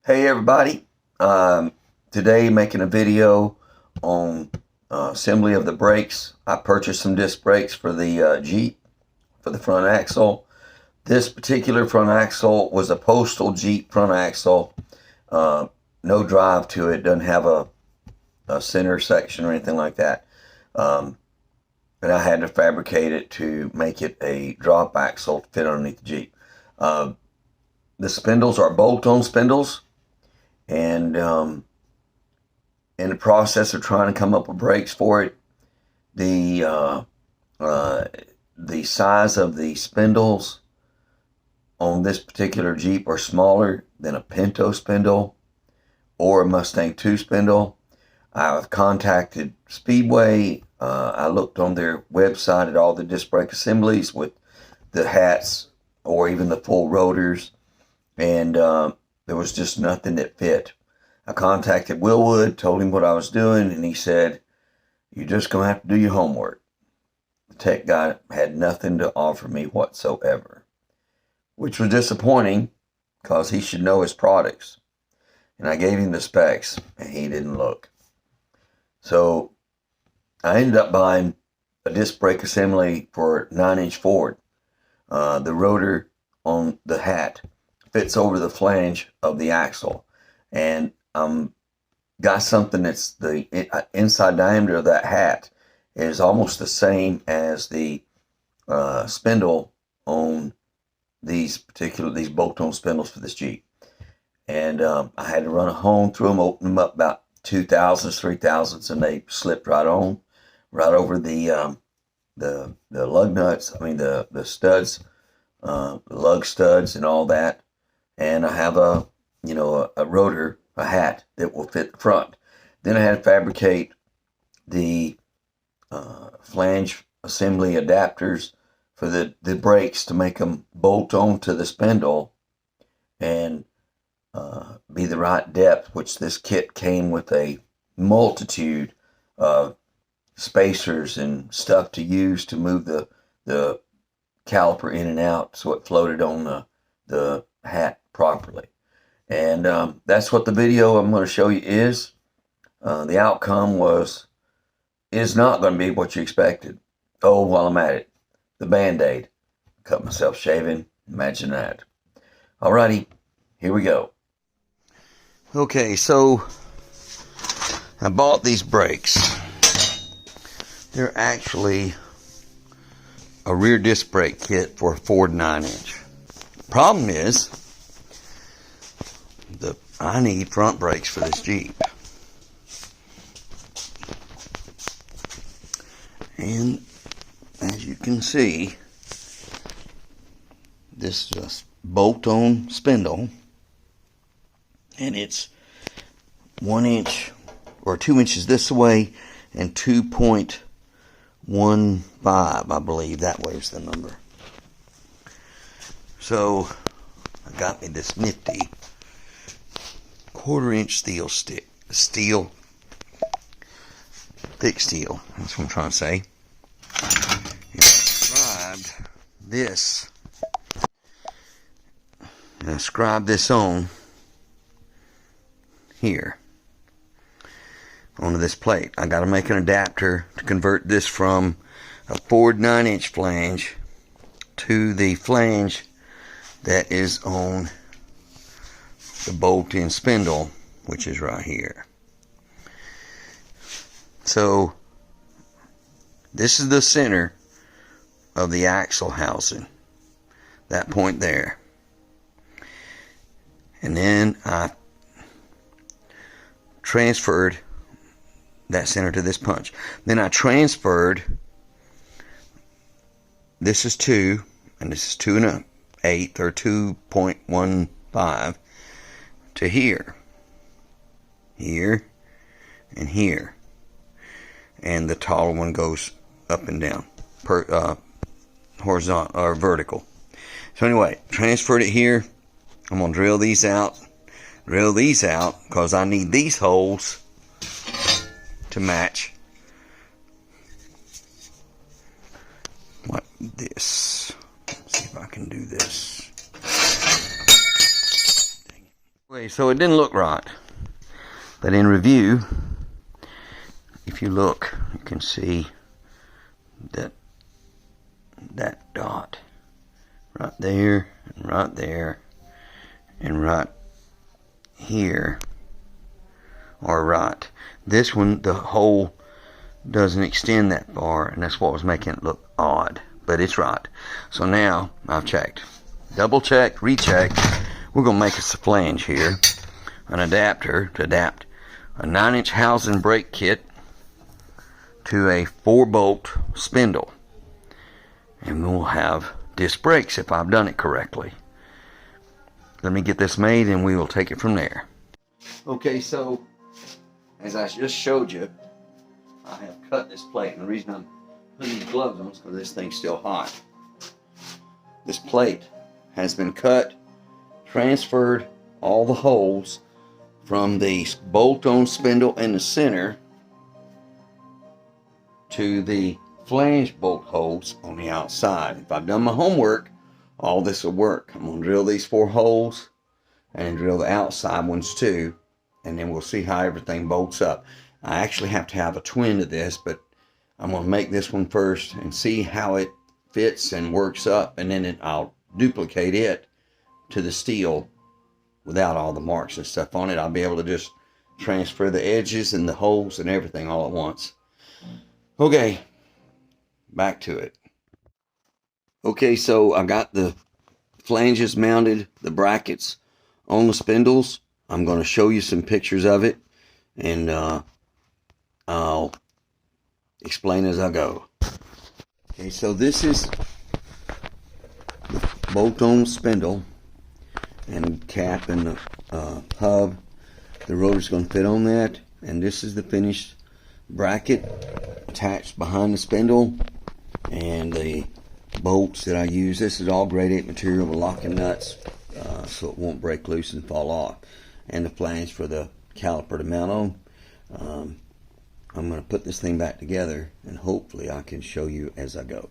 Hey everybody, today making a video on assembly of the brakes. I purchased some disc brakes for the Jeep for the front axle. This particular front axle was a postal Jeep front axle. No drive to it, doesn't have a center section or anything like that. And I had to fabricate it to make it a drop axle to fit underneath the Jeep. The spindles are bolt-on spindles. And in the process of trying to come up with brakes for it, the size of the spindles on this particular Jeep are smaller than a Pinto spindle or a Mustang 2 spindle. I've contacted Speedway. I looked on their website at all the disc brake assemblies with the hats or even the full rotors, and there was just nothing that fit. I contacted Willwood, told him what I was doing, and he said, "You're just going to have to do your homework." The tech guy had nothing to offer me whatsoever, which was disappointing because he should know his products. And I gave him the specs, and he didn't look. So I ended up buying a disc brake assembly for 9-inch Ford. The rotor on the hat fits over the flange of the axle, and got something that's the inside diameter of that hat is almost the same as the spindle on these bolt-on spindles for this Jeep. And I had to run a hone through them, open them up about 2 thousandths, 3 thousandths, and they slipped right on, right over the lug nuts. I mean the studs, the lug studs, and all that. And I have a rotor, a hat that will fit the front. Then I had to fabricate the flange assembly adapters for the brakes to make them bolt onto the spindle and be the right depth, which this kit came with a multitude of spacers and stuff to use to move the caliper in and out so it floated on the hat properly. And that's what the video I'm going to show you is. The outcome is not going to be what you expected. Oh, while I'm at it, the Band-Aid. Cut myself shaving. Imagine that. Alrighty, here we go. Okay, so I bought these brakes. They're actually a rear disc brake kit for a Ford 9-inch. Problem is, I need front brakes for this Jeep. And as you can see, this is a bolt-on spindle, and it's 1 inch or 2 inches this way and 2.15, I believe. That way's the number. So I got me this nifty 1/4-inch thick steel. That's what I'm trying to say. And I scribed this on here onto this plate. I got to make an adapter to convert this from a Ford 9-inch flange to the flange that is on the bolt-in spindle, which is right here. So this is the center of the axle housing, that point there. And then I transferred that center to this punch. Then I transferred, this is 2, and this is 2 1/8 or 2.15 to here, and here, and the taller one goes up and down, horizontal or vertical. So anyway, transferred it here. I'm gonna drill these out because I need these holes to match like this. Let's see if I can do this. Okay, so it didn't look right, but in review, if you look, you can see that dot right there, and right there, and right here are right. This one, the hole doesn't extend that far, and that's what was making it look odd, but it's right. So now I've checked, double checked, rechecked. We're gonna make us a flange here, an adapter to adapt a 9-inch housing brake kit to a 4-bolt spindle, and we'll have disc brakes if I've done it correctly. Let me get this made and we will take it from there. Okay, so as I just showed you, I have cut this plate, and the reason I'm putting the gloves on is because this thing's still hot. This plate has been cut, transferred all the holes from the bolt-on spindle in the center to the flange bolt holes on the outside. If I've done my homework, all this will work. I'm going to drill these 4 holes and drill the outside ones too, and then we'll see how everything bolts up. I actually have to have a twin to this, but I'm going to make this one first and see how it fits and works up, and then I'll duplicate it to the steel without all the marks and stuff on it. I'll be able to just transfer the edges and the holes and everything all at once. Okay, back to it. Okay, so I got the flanges mounted, the brackets on the spindles. I'm going to show you some pictures of it, and I'll explain as I go. Okay, so this is the bolt-on spindle and cap and the hub. The rotor's going to fit on that, and this is the finished bracket attached behind the spindle, and the bolts that I use. This is all grade 8 material with locking nuts, so it won't break loose and fall off, and the flange for the caliper to mount on. I'm going to put this thing back together, and hopefully I can show you as I go.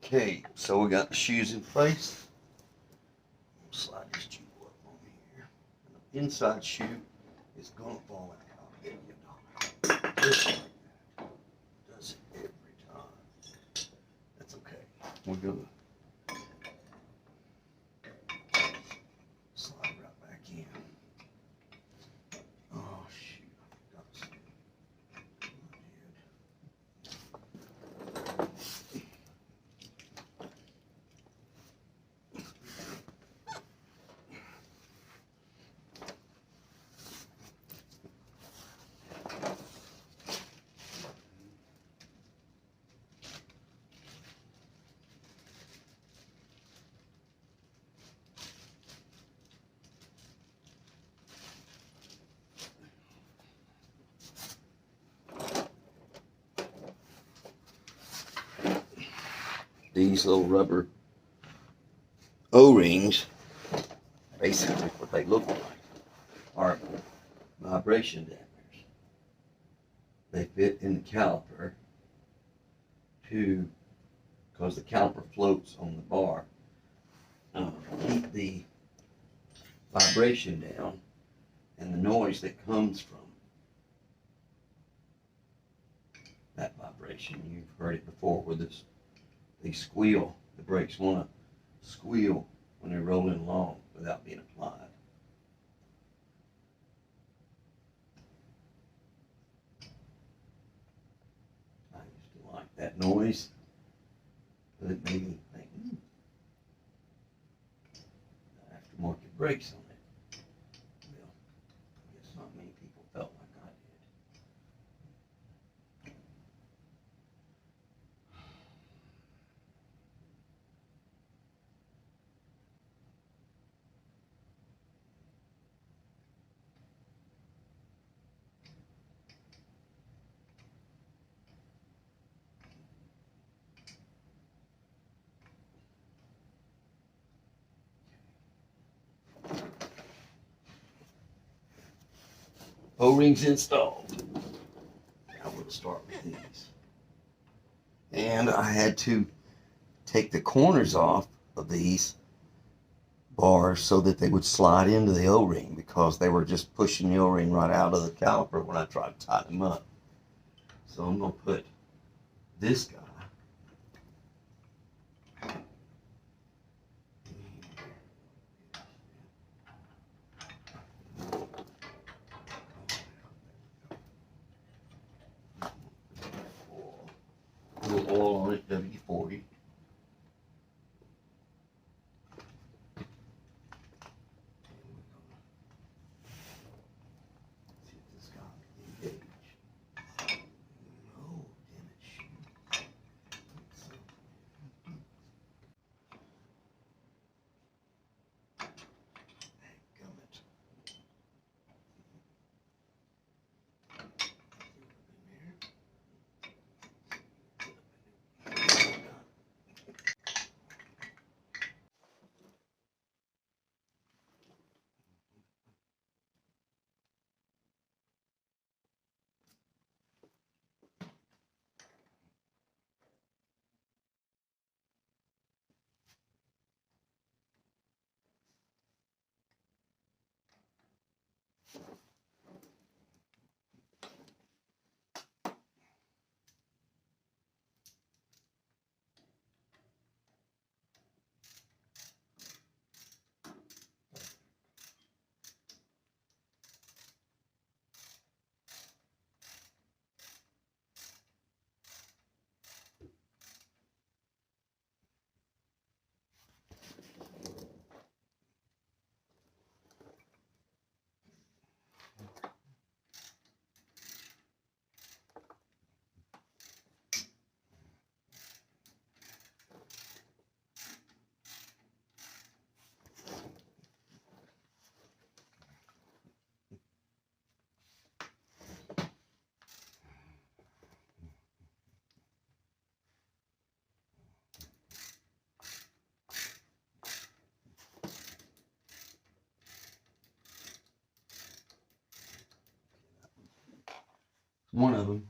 Okay, so we got the shoes in place. Slide this shoe up on here. The inside shoe is gonna fall out. I'll give you $1. Just like that. Does it every time. That's okay. We're gonna slide right back in. Oh shoot, I forgot something. These little rubber O-rings, basically what they look like, are vibration dampers. They fit in the caliper because the caliper floats on the bar, keep the vibration down and the noise that comes from that vibration. You've heard it before with this. They squeal. The brakes want to squeal when they're rolling along without being applied. I used to like that noise, but it made me think, aftermarket brakes on it. Well, I guess not many people felt like I did. O-rings installed. Now we'll start with these. And I had to take the corners off of these bars so that they would slide into the O-ring, because they were just pushing the O-ring right out of the caliper when I tried to tighten them up. So I'm going to put this guy a little oil on it, W40. See if this guy can engage. Oh, damn it, shoot. Dadgummit. One of them.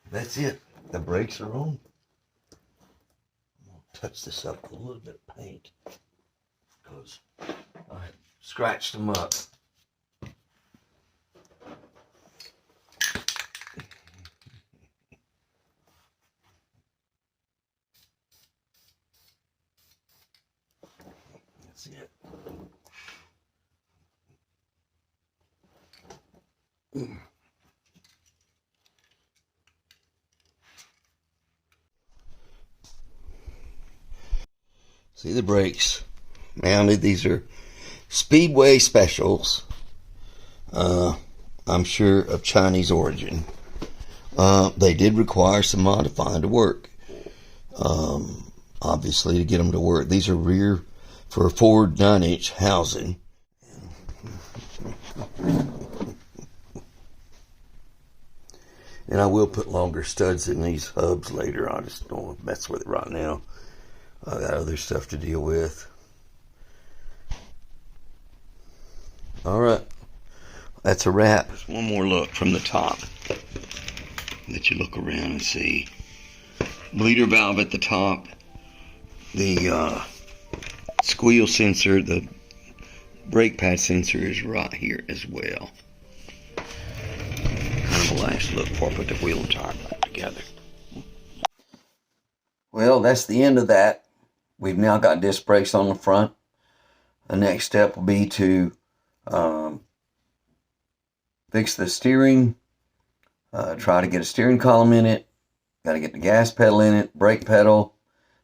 That's it. The brakes are on. I'm going to touch this up with a little bit of paint because I scratched them up. That's it. See the brakes mounted. These are Speedway specials. I'm sure of Chinese origin. They did require some modifying to work. Obviously, to get them to work. These are rear for a forward 9-inch housing. And I will put longer studs in these hubs later. I just don't want to mess with it right now. I got other stuff to deal with. All right. That's a wrap. Just one more look from the top. Let you look around and see. Bleeder valve at the top. The squeal sensor, the brake pad sensor is right here as well. Kind of a last look before I put the wheel and tire back together. Well, that's the end of that. We've now got disc brakes on the front. The next step will be to fix the steering, try to get a steering column in it, got to get the gas pedal in it, brake pedal,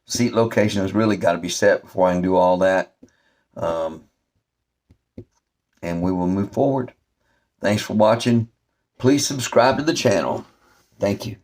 seat location has really got to be set before I can do all that. And we will move forward. Thanks for watching. Please subscribe to the channel. Thank you.